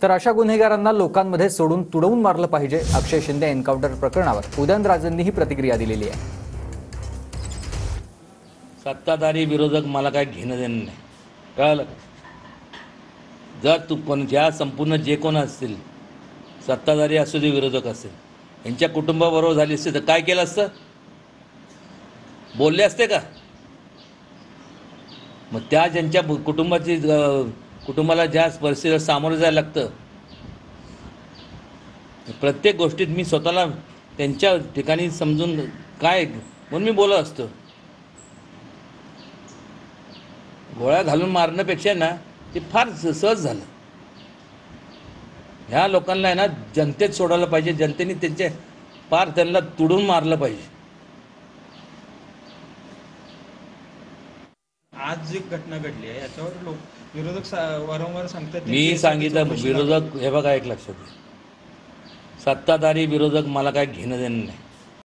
तर अशा गुन्हेगारांना लोकांमध्ये सोडून तुडवून मारलं पाहिजे। अक्षय शिंदे एन्काउंटर प्रकरणावर उदयनराजेंनी ही प्रतिक्रिया दिलेली आहे। सत्ताधारी विरोधक मला काय घेणं देणं नाही, कळलं? जर तू पण ज्या संपूर्ण जे कोण असतील, सत्ताधारी असू दे विरोधक असेल, यांच्या कुटुंबाबरोबर झाली असते तर काय केलं असतं? बोलले असते का? मग त्या ज्यांच्या कुटुंबाला ज्या परिस्थितीला सामोरं जायला लागतं, प्रत्येक गोष्टीत मी स्वतःला त्यांच्या ठिकाणी समजून काय म्हणून मी बोलत असतो। गोळ्या घालून मारण्यापेक्षा ना ते फार सहज झालं। ह्या लोकांना आहे ना जनतेत सोडायला पाहिजे, जनतेने त्यांचे फार त्यांना तुडून मारलं पाहिजे। आज जी घटना घडली आहे याच्यावर लोक विरोधक वारंवार सांगतात, मी सांगितलं विरोधक हे बघा, एक लक्षात घ्या, सत्ताधारी विरोधक मला काय घेणं देणं नाही।